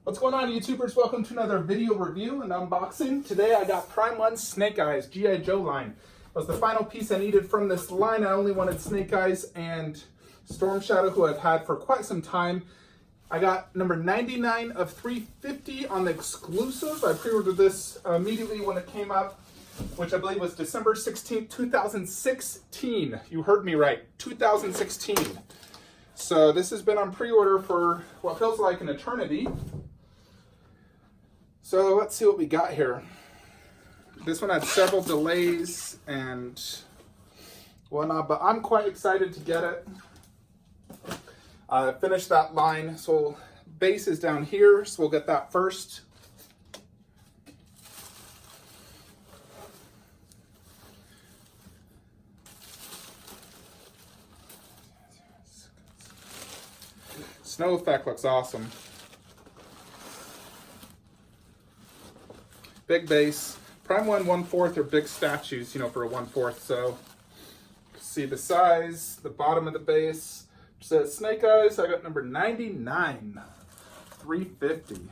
What's going on, YouTubers? Welcome to another video review and unboxing. Today I got Prime 1 Snake Eyes G.I. Joe line. It was the final piece I needed from this line. I only wanted Snake Eyes and Storm Shadow, who I've had for quite some time. I got number 99 of 350 on the exclusive. I pre-ordered this immediately when it came up, which I believe was December 16th, 2016. You heard me right, 2016. So this has been on pre-order for what feels like an eternity. So let's see what we got here. This one had several delays and whatnot, but I'm quite excited to get it. Finished that line, so base is down here, so we'll get that first. Snow effect looks awesome. Big base. Prime 1 1/4 are big statues, you know, for a 1/4. So see the size, the bottom of the base. It says Snake Eyes. I got number 99, 350.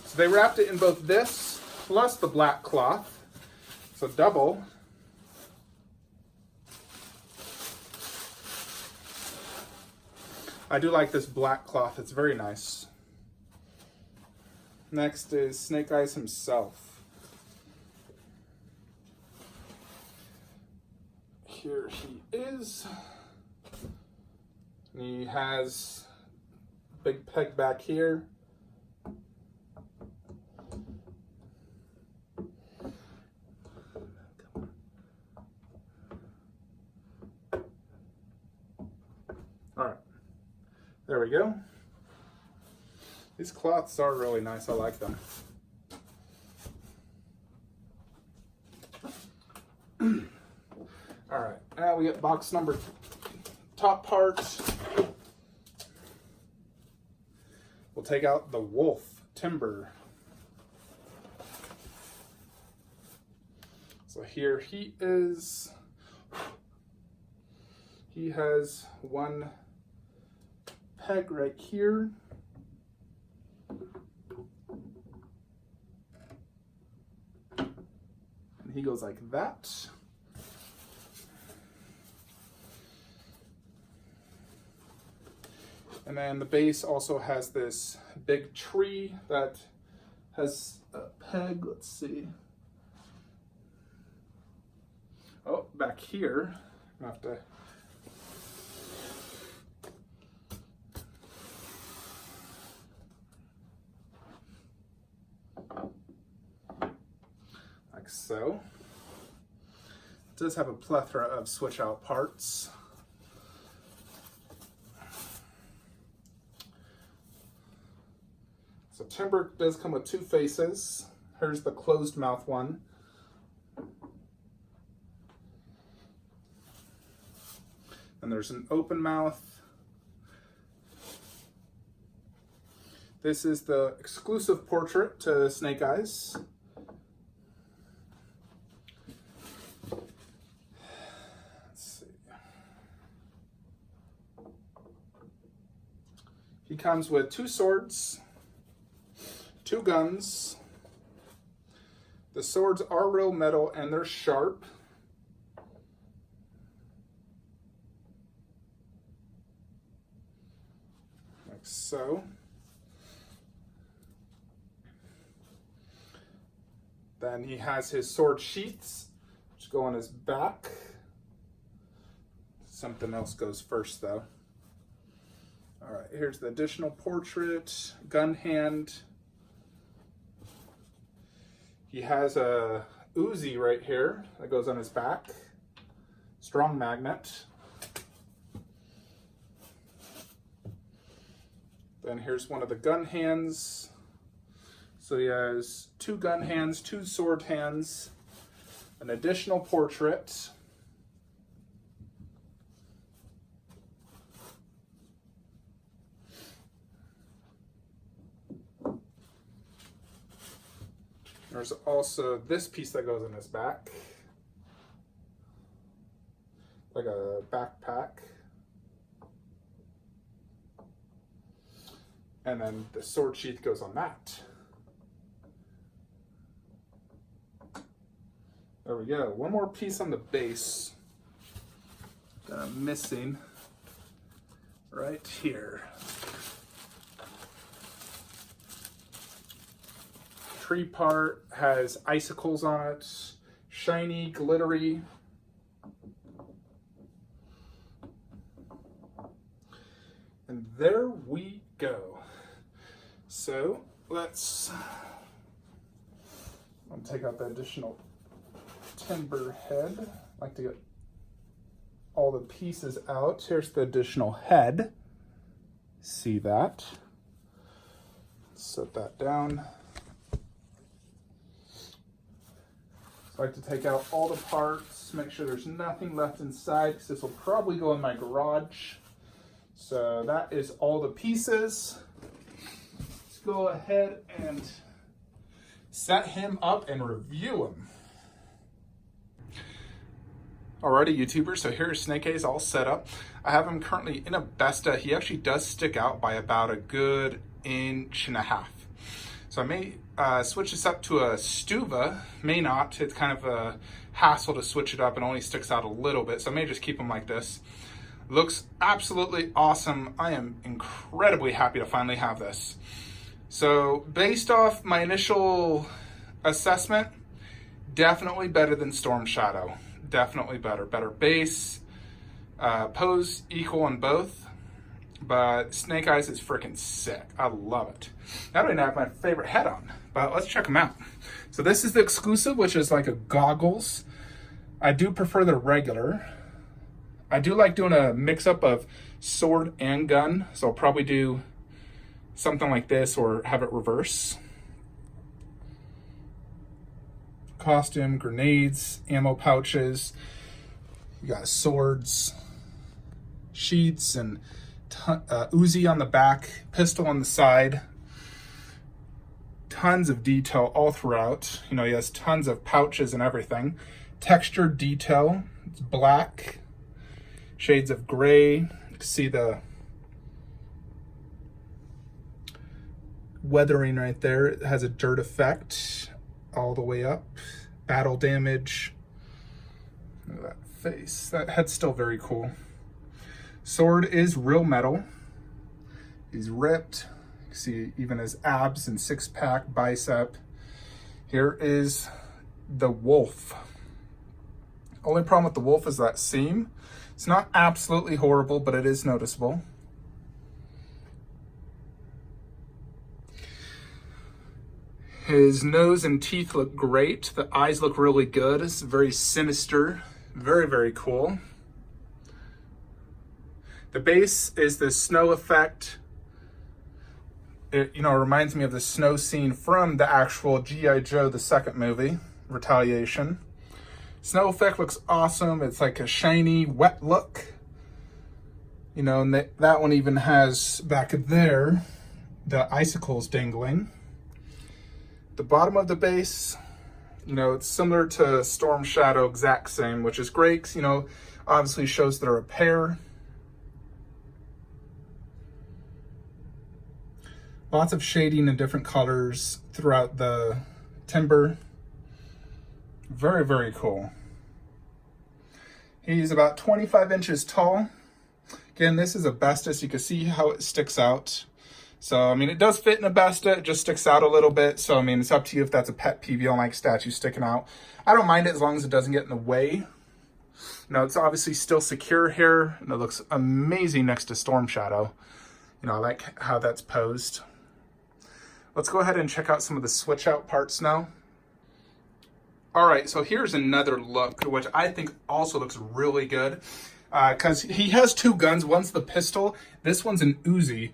So they wrapped it in both this plus the black cloth. So double. I do like this black cloth. It's very nice. Next is Snake Eyes himself. Here he is. And he has a big peg back here. All right, there we go. These cloths are really nice. I like them. All right, now we get box number top part. We'll take out the wolf timber. So here he is. He has one peg right here. He goes like that. And then the base also has this big tree that has a peg. Let's see. Oh, back here. I have to. Like so. It does have a plethora of switch out parts. So timber does come with two faces. Here's the closed mouth one. And there's an open mouth. This is the exclusive portrait to Snake Eyes. He comes with two swords, two guns. The swords are real metal and they're sharp. Like so. Then he has his sword sheaths, which go on his back. Something else goes first though. All right, here's the additional portrait, gun hand. He has a Uzi right here that goes on his back. Strong magnet. Then here's one of the gun hands. So he has two gun hands, two sword hands, an additional portrait. There's also this piece that goes in his back, like a backpack. And then the sword sheath goes on that. There we go. One more piece on the base that I'm missing right here. Tree part has icicles on it, shiny, glittery. And there we go. So let's take out the additional timber head. I like to get all the pieces out. Here's the additional head. See that? Set that down. So I like to take out all the parts, make sure there's nothing left inside, because this will probably go in my garage. So that is all the pieces. Let's go ahead and set him up and review him. Alrighty, YouTubers, so here's Snake Eyes all set up. I have him currently in a Besta. He actually does stick out by about a good 1.5 inches. So I may switch this up to a Stuva, may not. It's kind of a hassle to switch it up and only sticks out a little bit, so I may just keep him like this. Looks absolutely awesome. I am incredibly happy to finally have this. So based off my initial assessment, definitely better than Storm Shadow. Definitely better. Better base, pose equal on both, but Snake Eyes is freaking sick. I love it. I don't even have my favorite head on, but let's check them out. So this is the exclusive, which is like a goggles. I do prefer the regular. I do like doing a mix-up of sword and gun, so I'll probably do something like this or have it reverse. Costume, grenades, ammo pouches. You got swords, sheaths, and Uzi on the back, pistol on the side. Tons of detail all throughout. You know, he has tons of pouches and everything. Textured detail. It's black, shades of gray. You can see the weathering right there. It has a dirt effect all the way up. Battle damage. Look at that face. That head's still very cool. Sword is real metal. He's ripped. You can see even his abs and six-pack bicep. Here is the wolf. Only problem with the wolf is that seam. It's not absolutely horrible, but it is noticeable. His nose and teeth look great. The eyes look really good. It's very sinister. Very, very cool. The base is the snow effect. It, you know, reminds me of the snow scene from the actual G.I. Joe, the second movie, Retaliation. Snow effect looks awesome. It's like a shiny, wet look. You know, and that one even has, back there, the icicles dangling. The bottom of the base, you know, it's similar to Storm Shadow, exact same, which is great, 'cause, you know, obviously shows they're a pair. Lots of shading in different colors throughout the timber. Very, very cool. He's about 25 inches tall. Again, this is a Besta, so you can see how it sticks out. So, I mean, it does fit in a Besta, it just sticks out a little bit. So, I mean, it's up to you if that's a pet peeve. You don't like statues sticking out. I don't mind it as long as it doesn't get in the way. No, it's obviously still secure here, and it looks amazing next to Storm Shadow. You know, I like how that's posed. Let's go ahead and check out some of the switch out parts now. All right, so here's another look, which I think also looks really good. Because he has two guns. One's the pistol. This one's an Uzi,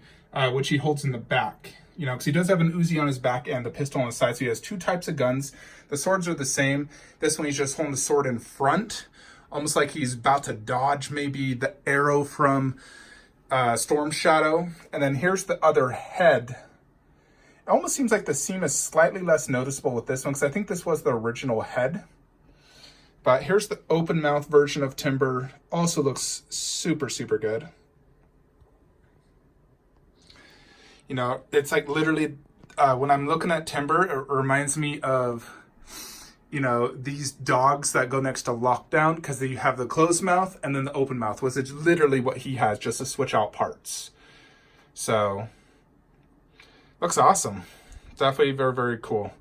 which he holds in the back. You know, because he does have an Uzi on his back and the pistol on the side. So he has two types of guns. The swords are the same. This one, he's just holding the sword in front, almost like he's about to dodge maybe the arrow from Storm Shadow. And then here's the other head. It almost seems like the seam is slightly less noticeable with this one, because I think this was the original head. But here's the open mouth version of Timber. Also looks super, super good. You know, it's like literally when I'm looking at Timber, it reminds me of, you know, these dogs that go next to Lockdown, because you have the closed mouth and then the open mouth, which is literally what he has, just to switch out parts. So, looks awesome. Definitely very, very cool.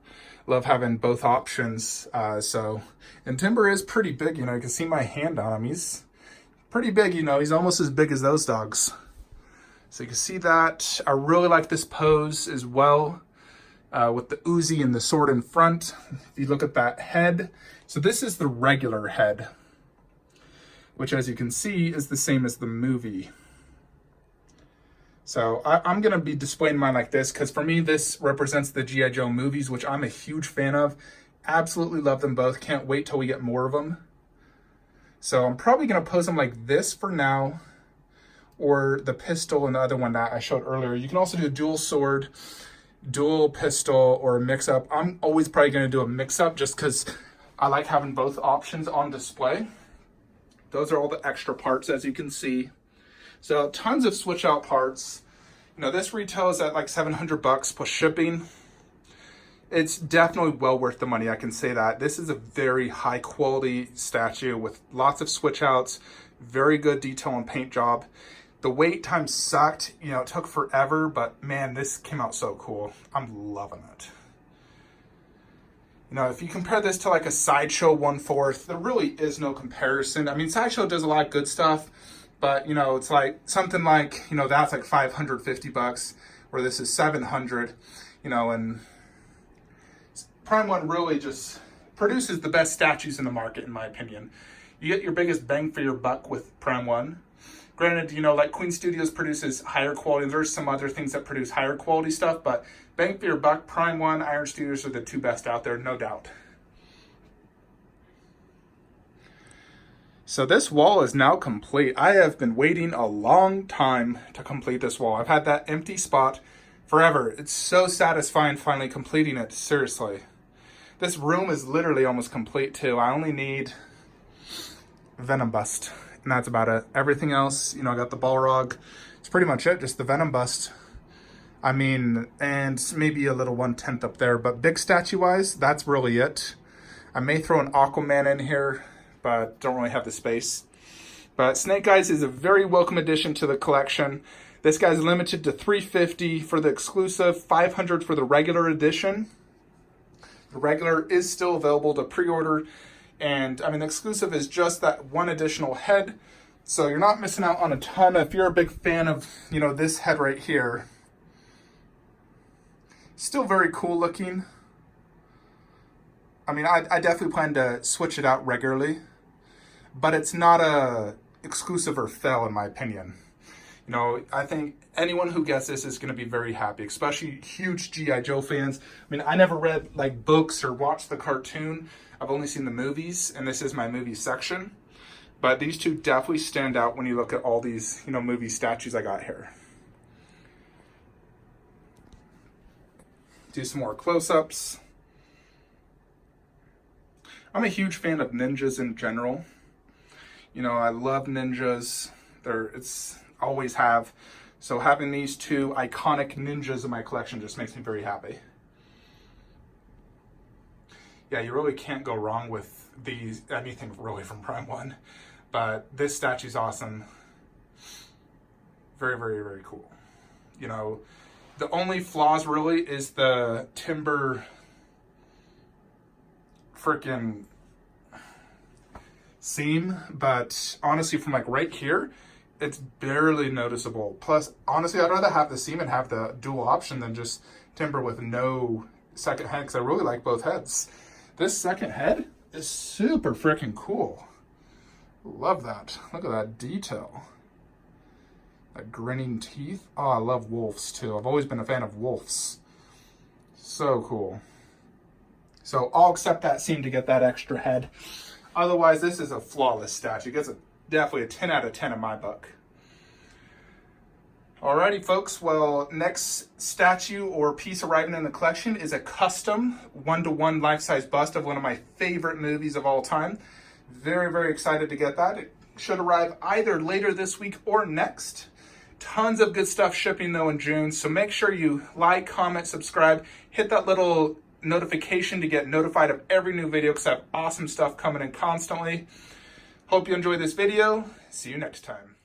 Love having both options. And Timber is pretty big, you know, you can see my hand on him. He's pretty big, you know, he's almost as big as those dogs. So you can see that. I really like this pose as well, with the Uzi and the sword in front. If you look at that head, so this is the regular head, which as you can see is the same as the movie. So I'm going to be displaying mine like this because for me this represents the G.I. Joe movies, which I'm a huge fan of. Absolutely love them both. Can't wait till we get more of them. So I'm probably going to pose them like this for now, or the pistol and the other one that I showed earlier. You can also do a dual sword, dual pistol, or a mix-up. I'm always probably going to do a mix-up just because I like having both options on display. Those are all the extra parts, as you can see. So tons of switch out parts. You know, this retails at like $700 plus shipping. It's definitely well worth the money, I can say that. This is a very high quality statue with lots of switch outs, very good detail and paint job. The wait time sucked, you know, it took forever, but man, this came out so cool. I'm loving it. You know, if you compare this to like a Sideshow 1/4, there really is no comparison. I mean, Sideshow does a lot of good stuff, but you know, it's like something like, you know, that's like $550, where this is $700, you know, and Prime One really just produces the best statues in the market, in my opinion. You get your biggest bang for your buck with Prime One. Granted, you know, like Queen Studios produces higher quality. There's some other things that produce higher quality stuff, but bang for your buck, Prime One, Iron Studios are the two best out there, no doubt. So this wall is now complete. I have been waiting a long time to complete this wall. I've had that empty spot forever. It's so satisfying finally completing it, seriously. This room is literally almost complete too. I only need Venom Bust, and that's about it. Everything else, you know, I got the Balrog. It's pretty much it, just the Venom Bust. I mean, and maybe a little 1/10 up there, but big statue-wise, that's really it. I may throw an Aquaman in here, but don't really have the space. But Snake Eyes is a very welcome addition to the collection. This guy's limited to $350 for the exclusive, $500 for the regular edition. The regular is still available to pre-order, and I mean, the exclusive is just that one additional head, so you're not missing out on a ton. If you're a big fan of, you know, this head right here, still very cool looking. I mean, I definitely plan to switch it out regularly, but it's not a exclusive or fail in my opinion. You know, I think anyone who gets this is going to be very happy, especially huge G.I. Joe fans. I mean, I never read like books or watched the cartoon. I've only seen the movies, and this is my movie section. But these two definitely stand out when you look at all these, you know, movie statues I got here. Do some more close-ups. I'm a huge fan of ninjas in general. You know, I love ninjas. It's always have. So having these two iconic ninjas in my collection just makes me very happy. Yeah, you really can't go wrong with these, anything really from Prime One. But this statue's awesome. Very, very, very cool. You know, the only flaws really is the Timber freaking seam, but honestly from like right here, it's barely noticeable. Plus, honestly, I'd rather have the seam and have the dual option than just Timber with no second head, because I really like both heads. This second head is super freaking cool. Love that. Look at that detail. That grinning teeth. Oh, I love wolves too. I've always been a fan of wolves. So cool. So I'll accept that seam to get that extra head. Otherwise, this is a flawless statue. It gets definitely a 10 out of 10 in my book. Alrighty, folks. Well, next statue or piece arriving in the collection is a custom 1-to-1 life-size bust of one of my favorite movies of all time. Very, very excited to get that. It should arrive either later this week or next. Tons of good stuff shipping though in June, so make sure you like, comment, subscribe, hit that little notification to get notified of every new video because I have awesome stuff coming in constantly. Hope you enjoyed this video. See you next time.